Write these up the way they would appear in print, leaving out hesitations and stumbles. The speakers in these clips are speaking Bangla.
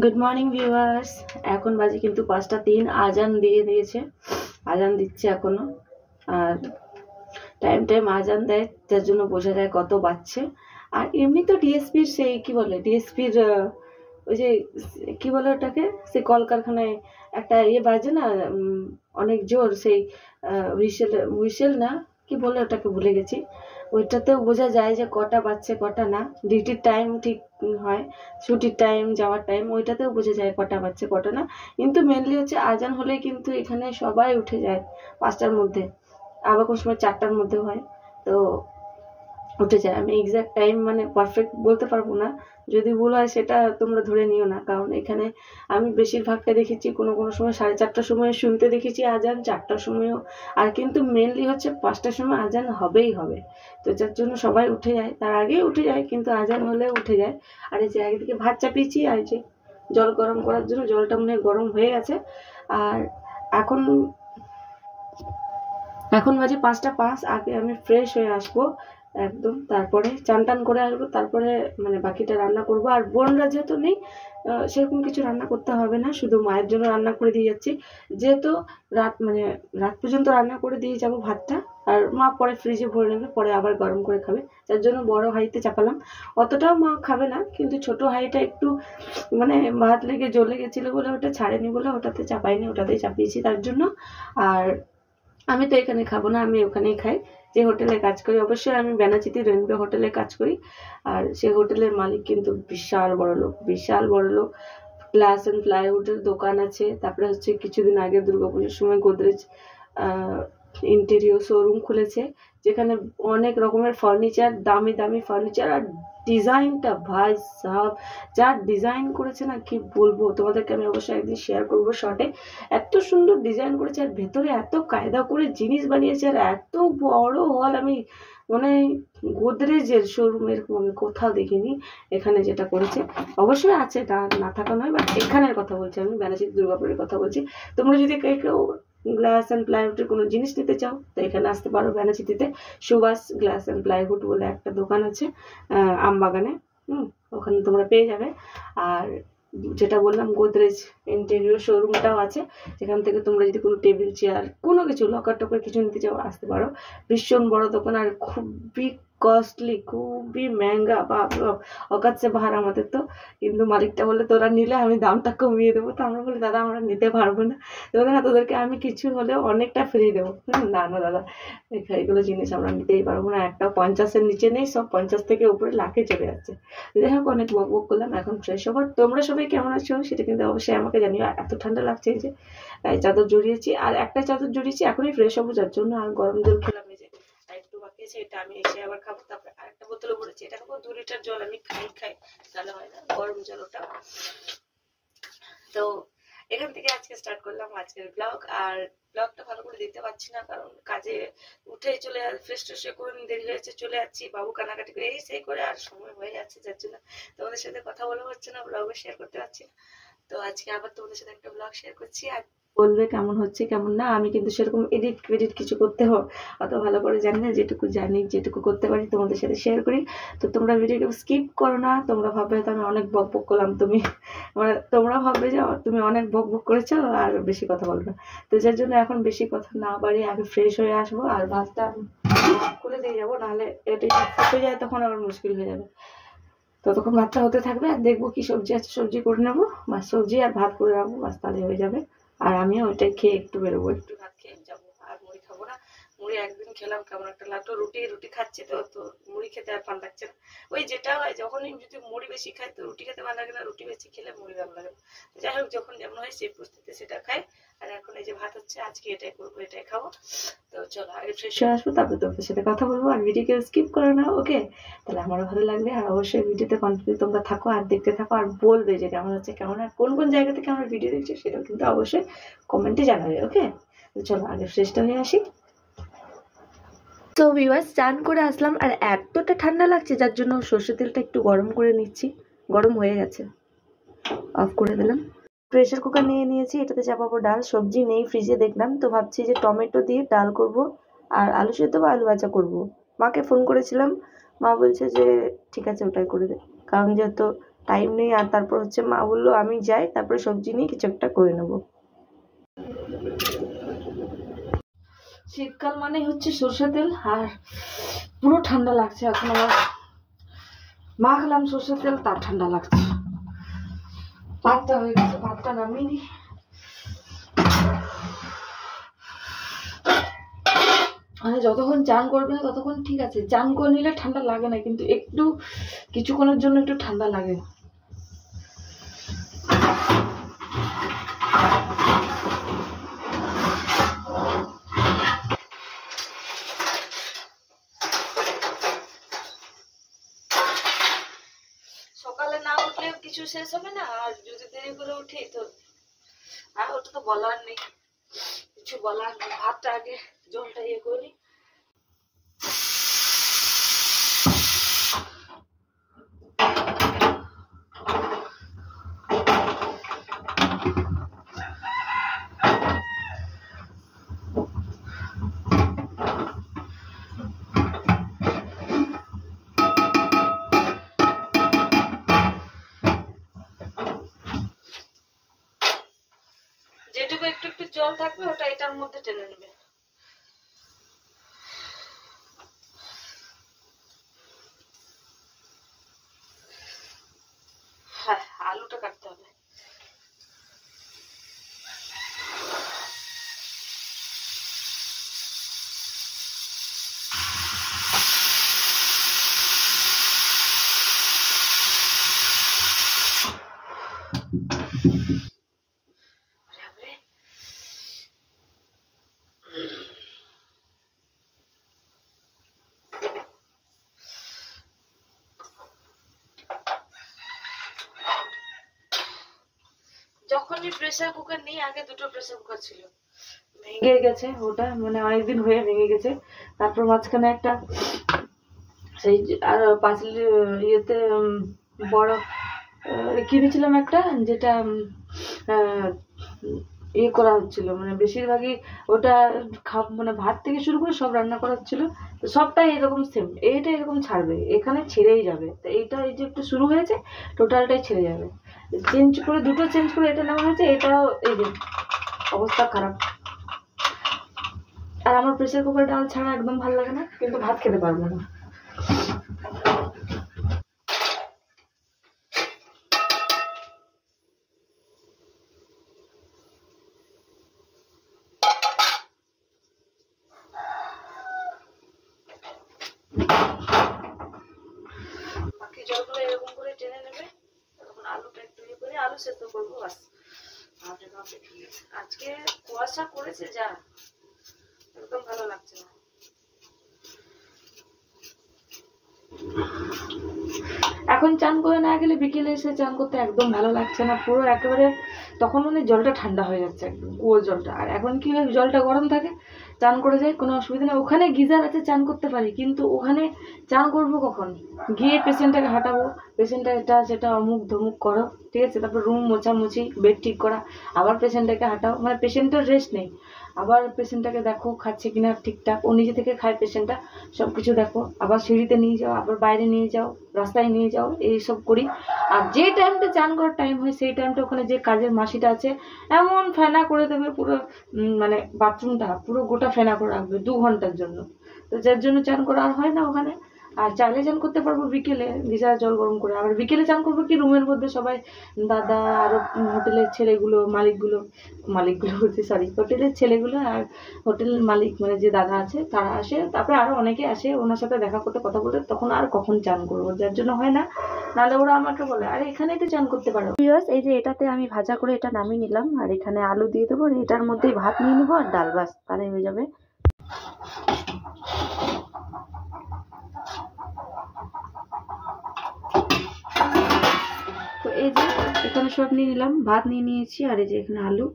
Good morning viewers. এখন বাজে কিন্তু 5টা 3, আজান দিয়ে দিয়েছে, আজান দিচ্ছে এখনো। আর টাইম টাইম আজান দেয়, যার জন্য বোঝা যায় কত বাজছে। আর এমনি তো ডিএসপির সেই কি বলে, ডিএসপির ওই যে কি বলে ওটাকে, সেই কলকারখানায় একটা ইয়ে বাজে না, অনেক জোর, সেই হুইসেল, হুইসেল না কি বলে ওটাকে, ভুলে গেছি। ওইটাতেও বোঝা যায় যে কটা বাজছে কটা না। ডিউটির টাইম ঠিক হয়, ছুটির টাইম, যাওয়ার টাইম, ওইটাতেও বোঝা যায় কটা বাজছে কটা না। কিন্তু মেনলি হচ্ছে আজান হলে কিন্তু এখানে সবাই উঠে যায় 5টার মধ্যে, আবার কোনো সময় 4টার মধ্যে হয়, তো উঠে যায়। আমি এক্সাক্ট টাইম মানে পারফেক্ট বলতে পারবো না, যদি ভুল হয় সেটা তোমরা ধরে নিও না, কারণ এখানে আমি বেশিরভাগটা দেখেছি কোনো কোনো সময় 4:30টার সময় শুনতে দেখেছি আজান, 4টার সময়ও। আর কিন্তু মেনলি হচ্ছে 5টার সময় আজান হবেই হবে, তো যার জন্য সবাই উঠে যায়, তার আগেই উঠে যায়, কিন্তু আজান হলে উঠে যায়। আর এই যে আগে থেকে ভাত চাপিয়েছি, আর যে জল গরম করার জন্য, জলটা মনে হয় গরম হয়ে গেছে। আর এখন এখন বাজে 5টা 5, আগে আমি ফ্রেশ হয়ে আসবো একদম, তারপরে চান টান করে আসবো, তারপরে মানে বাকিটা রান্না করব। আর বোনরা যেহেতু নেই, সেরকম কিছু রান্না করতে হবে না, শুধু মায়ের জন্য রান্না করে দিয়ে যাচ্ছি, যেহেতু রাত পর্যন্ত রান্না করে দিয়ে যাব ভাতটা। আর মা পরে ফ্রিজে ভরে নেবে, পরে আবার গরম করে খাবে, যার জন্য বড় হাঁড়িতে চাপালাম। অতটাও মা খাবে না, কিন্তু ছোট হাঁড়িটা একটু মানে ভাত লেগে জ্বলে গেছিলো বলে ওটা ছাড়েনি, বলে ওটাতে চাপাইনি, ওটাতেই চাপিয়েছি তার জন্য। আর আমি তো এখানে খাবো না, আমি ওখানেই খাই, যে হোটেলে কাজ করি। অবশ্যই আমি বেনাচিতি রেনবে হোটেলে কাজ করি। আর সেই হোটেলের মালিক কিন্তু বিশাল বড় লোক, বিশাল বড় লোক। গ্লাস অ্যান্ড প্লাইউডের দোকান আছে, তারপরে হচ্ছে কিছুদিন আগে দুর্গাপুজোর সময় গোদরেজ ইন্টেরিয়র শোরুম খুলেছে, যেখানে অনেক রকমের ফার্নিচার, দামি দামি ফার্নিচার। আর ডিজাইনটা ভাই সাহাব, যা ডিজাইন করেছে না, কি বলবো তোমাদেরকে, আমি অবশ্যই একদিন শেয়ার করবো শর্টে। এত সুন্দর ডিজাইন করেছে, আর ভেতরে এত কায়দা করে জিনিস বানিয়েছে, আর এত বড় হল, আমি মানে গোদরেজের শোরুম এরকম আমি কোথাও দেখিনি। এখানে যেটা করেছে, অবশ্যই আছে, না থাকা নয়, বাট এখানের কথা বলছি আমি, বেনাচিতি দুর্গাপুরের কথা বলছি। তোমরা যদি কেউ গ্লাস অ্যান্ড প্লাইউডের কোনো জিনিস নিতে চাও, তো এখানে আসতে পারো বেনাচিতিতে। সুভাষ গ্লাস অ্যান্ড প্লাইউড বলে একটা দোকান আছে আমবাগানে, ওখানে তোমরা পেয়ে যাবে। আর যেটা বললাম, গোদরেজ ইন্টেরিয়র শোরুমটাও আছে, যেখান থেকে তোমরা যদি কোনো টেবিল চেয়ার, কোনো কিছু লকার টকার কিছু নিতে চাও, আসতে পারো। ভীষণ বড় দোকান, আর খুবই কস্টলি, খুবই মেহঙ্গা, বাপ অকাত সে বাহার আমাদের তো। কিন্তু মালিকটা বলে তোরা নিলে আমি দামটা কমিয়ে দেবো, তো আমরা বলি দাদা আমরা নিতে পারবো না, না তোদেরকে আমি কিছু হলেও অনেকটা ফ্রি দেবো। না না দাদা, এগুলো জিনিস আমরা নিতেই পারবো না, একটা 50-এর নিচে নেই, সব 50 থেকে উপরে লাখে চলে যাচ্ছে। যাই হোক, অনেক বক বক করলাম, এখন ফ্রেশ হবো। তোমরা সবাই কেমন আছো সেটা কিন্তু অবশ্যই আমাকে জানিও। এত ঠান্ডা লাগছে যে চাদর জড়িয়েছি, আর একটা চাদর জড়িয়েছি, এখনই ফ্রেশ হবো, যার জন্য। আর গরম জল খেলাম, এই যে আর একটু বাকি আছে, এটা আমি এসে আবার খাবো। তারপরে আরেকটা বোতলে ভরেছি, এটা খাবো 2 লিটার জল, আমি খাই তাহলে হয় না, গরম জল ওটা। তো এখান থেকে আজকে স্টার্ট করলাম আজকের ব্লগ। আর ব্লগটা ভালো করে দিতে পারছি না, কারণ কাজে উঠে চলে ফ্রেশ ট্রেশ করে দেরি হয়েছে, চলে যাচ্ছি, বাবু কানাকাটি করে এই সেই করে, আর সময় হয়ে যাচ্ছে, যার জন্য তোমাদের সাথে কথা বলা হচ্ছে না, ব্লগে শেয়ার করতে পারছি না। তো আজকে আবার তোমাদের সাথে একটা ব্লগ শেয়ার করছি, আর বলবে কেমন হচ্ছে কেমন না। আমি কিন্তু সেরকম এডিট কিছু করতে হোক অত ভালো করে জানি না, যেটুকু জানি যেটুকু করতে পারি তোমাদের সাথে শেয়ার করি। তো তোমরা ভিডিওটা স্কিপ করো না, তোমরা ভাববে হয়তো আমি অনেক বক বক করলাম, তুমি মানে তোমরা ভাববে যে তুমি অনেক বক বক করেছো আর বেশি কথা বলবে। তো যার জন্য এখন বেশি কথা না বাড়িয়ে আগে ফ্রেশ হয়ে আসবো, আর ভাতটা করে দিয়ে যাবো, নাহলে এটা ফুটে যায় তখন আবার মুশকিল হয়ে যাবে। ততক্ষণ ভাতটা হতে থাকবে, আর দেখবো কি সবজি আছে, সবজি করে নেবো, বা সবজি আর ভাত করে রাখবো, বাস তাহলে হয়ে যাবে। আর আমিও ওইটাই খেয়ে একটু বেরোবো, একটু ভাত খেয়ে যাবো, আর মুড়ি খাবো না। মুড়ি একদিন খেলাম, কেমন একটা লাগতো, রুটি খাচ্ছি, তো মুড়ি খেতে আর ভালো লাগছে না। ওই যেটা হয়, যখনই যদি মুড়ি বেশি খাই তো রুটি খেতে ভালো লাগে না, রুটি বেশি খেলে মুড়ি ভালো লাগে না। যাই হোক, যখন যেমন হয় সেই পরিস্থিতিতে সেটা খাই। আর এখন এই যে ভাত হচ্ছে, আজকে এটাই করবো, এটাই খাবো। তো চলো আগে ফ্রেশ হয়ে আসবো, তারপরে তোমাদের সাথে কথা বলবো। আর ভিডিওকে স্কিপ করো না, ওকে? তাহলে আমারও ভালো লাগবে। আর অবশ্যই ভিডিওতে কন্টিনিউ তোমরা থাকো, আর দেখতে থাকো, আর বলবে যে কেমন হচ্ছে কেমন, আর কোন কোন জায়গা থেকে আমার ভিডিও দেখছো সেটাও কিন্তু অবশ্যই কমেন্টে জানাবে, ওকে? তো চলো আগে ফ্রেশটা নিয়ে আসি। তো ভিউয়ার্স, চান করে আসলাম, আর এতটা ঠান্ডা লাগছে, যার জন্য সর্ষের তেলটা একটু গরম করে নিচ্ছি। গরম হয়ে গেছে, অফ করে দিলাম। প্রেসার কুকার নিয়ে নিয়েছি, এটাতে চাপাবো ডাল। সবজি নেই ফ্রিজে দেখলাম, তো ভাবছি যে টমেটো দিয়ে ডাল করব, আর আলু সেদ্ধ বা আলু ভাজা করব। মাকে ফোন করেছিলাম, মা বলছে যে ঠিক আছে ওটাই করে দে, কারণ যেহেতু টাইম নেই। আর তারপর হচ্ছে মা বললো আমি যাই, তারপরে সবজি নিয়ে কিছু একটা করে নেবো। শীতকাল মানে হচ্ছে সরষের তেল, আর পুরো ঠান্ডা লাগছে এখন। আমার মাখলাম সরষের তেল, তার ঠান্ডা লাগছে। ভাতটা হয়ে গেছে, ভাতটা নামিয়ে নি। মানে যতক্ষণ চান করবে না ততক্ষণ ঠিক আছে, চান করে নিলে ঠান্ডা লাগে না, কিন্তু একটু কিছুক্ষণের জন্য একটু ঠান্ডা লাগে। সকালে না উঠলে কিছু শেষ হবে না, আর যদি দেরি করে উঠি তো আর ওটা তো বলার নেই, কিছু বলার নেই। ভাতটা আগে জলটা ইয়ে করি। যেটুকু একটু একটু জল থাকবে ওটা এটার মধ্যে টেনে নেবে। হ্যাঁ, আলুটা কাটতে হবে। যখনই প্রেসার কুকার নিয়ে, আগে দুটো প্রেসার কুকার ছিল, ভেঙে গেছে ওটা, মানে অনেকদিন হয়ে ভেঙে গেছে। তারপর মাঝখানে একটা সেই আর পাঁচিল ইয়েতে বড় কিনেছিলাম একটা, যেটা ইয়ে করা হচ্ছিল, মানে বেশিরভাগই ওটা মানে ভাত থেকে শুরু করে সব রান্না করা হচ্ছিল। তো সবটাই এরকম সেম, এইটা এরকম ছাড়বে, এখানে ছেড়েই যাবে। তো এইটা এই যে একটু শুরু হয়েছে, টোটালটাই ছেড়ে যাবে। চেঞ্জ করে দুটো চেঞ্জ করে এটা নেওয়া হয়েছে, এটাও এই যে অবস্থা খারাপ। আর আমার প্রেসার কুকার ডাল ছাড়া একদম ভালো লাগে না, কিন্তু ভাত খেতে পারবো না। বাকি জলগুলো এরকম করে টেনে নেবে। তখন আলুটা একটু ইয়ে করে আলু সেদ্ধ করবো, বাস। আজকে কুয়াশা করেছে যা, একদম ভালো লাগছে না। এখন চান করে না গেলে বিকেলে এসে চান করতে একদম ভালো লাগছে না, পুরো একেবারে তখন মানে জলটা ঠান্ডা হয়ে যাচ্ছে একদম, কুয়োর জলটা। আর এখন কি হয়, জলটা গরম থাকে, চান করে যাই, কোনো অসুবিধা নেই। ওখানে গিজার আছে, চান করতে পারি, কিন্তু ওখানে চান করবো কখন? গিয়ে পেশেন্টটাকে হাঁটাবো, পেশেন্টটা এটা সেটা অমুক ধমুক করো, ঠিক আছে, তারপর রুম মোছামুছি, বেড ঠিক করা, আবার পেশেন্টটাকে হাঁটাও, মানে পেশেন্টের রেস্ট নেই। আবার পেশেন্টটাকে দেখো খাচ্ছে কিনা ঠিকঠাক, ও নিজে থেকে খায় পেশেন্টটা, সব কিছু দেখো, আবার সিঁড়িতে নিয়ে যাও, আবার বাইরে নিয়ে যাও, রাস্তায় নিয়ে যাও, এইসব করি। আর যে টাইমটা চান করার টাইম হয়, সেই টাইমটা ওখানে যে কাজের মাসিটা আছে এমন ফেনা করে দেবে পুরো, মানে বাথরুমটা পুরো গোটা ফেনা করে রাখবে 2 ঘন্টার জন্য। তো যার জন্য চান করা আর হয় না ওখানে। আর চাইলে চান করতে পারবো বিকেলে, গিজার জল গরম করে। আবার বিকেলে চান করবো কি, রুমের মধ্যে সবাই, দাদা, আরো হোটেলের ছেলেগুলো, মালিকগুলো হচ্ছে, সরি, হোটেলের ছেলেগুলো আর হোটেলের মালিক, মানে যে দাদা আছে তারা আসে, তারপরে আরো অনেকে আসে ওনার সাথে দেখা করতে, কথা বলতে। তখন আর কখন চান করবো, যার জন্য হয় না। নাহলে ওরা আমাকে বলে, আরে এখানেই তো চান করতে পারো। এই যে এটাতে আমি ভাজা করে এটা নামিয়ে নিলাম, আর এখানে আলু দিয়ে দেবো, আর এটার মধ্যেই ভাত নিয়ে নেবো আর ডাল, বাস, তাহলে হয়ে যাবে। তো এই যে এখানে সব নিয়ে নিলাম, ভাত নিয়ে নিয়েছি, আর এই যে এখানে আলু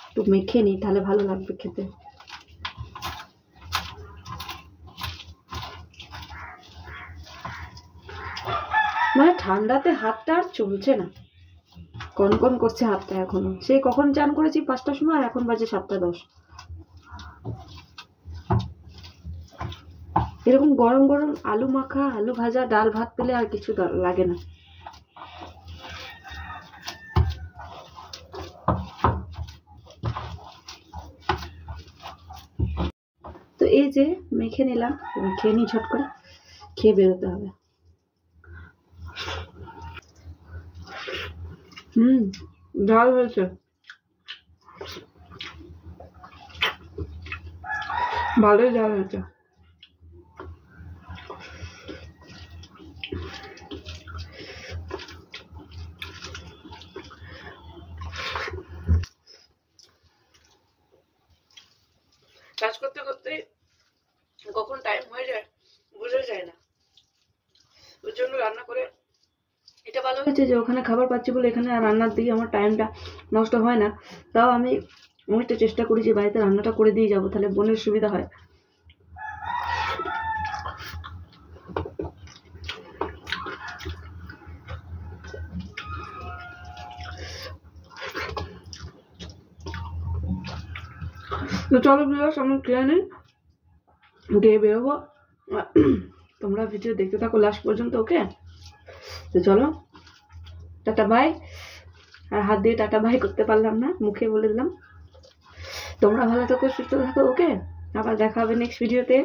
একটু মেখে নিই, তাহলে ভালো লাগবে খেতে। মানে ঠান্ডাতে হাতটা আর চলছে না, কনকন করছে হাতটা এখনো। সেই কখন চান করেছি 5টার সময়, আর এখন বাজে 7টা 10। এরকম গরম গরম আলু মাখা, আলু ভাজা, ডাল ভাত পেলে আর কিছু লাগে না। তো এই যে মেখে নিলাম, এবার খেয়ে নিই, ঝট করে খেয়ে বেরোতে হবে। ঝাল হয়েছে, ভালোই ঝাল হয়েছে। কাজ করতে করতে কখন টাইম হয়ে যায় বোঝা যায় না, ওই জন্য রান্না করে এটা ভালো হয়েছে যে ওখানে খাবার পাচ্ছি বলে এখানে রান্নার দিকে আমার টাইমটা নষ্ট হয় না। তাও আমি অনেকটা চেষ্টা করি যে বাড়িতে রান্নাটা করে দিয়ে যাবো, তাহলে বোনের সুবিধা হয়। তো চলো ভিউয়ার্স, আমি খেয়ে নিই, খেয়ে বেরোবো। তোমরা ভিডিও দেখতে থাকো লাস্ট পর্যন্ত, ওকে? তো চলো, টাটা বাই। আর হাত দিয়ে টাটা বাই করতে পারলাম না, মুখে বলে দিলাম। তোমরা ভালো থাকো, সুস্থ থাকো, ওকে? আবার দেখা হবে নেক্সট ভিডিওতে।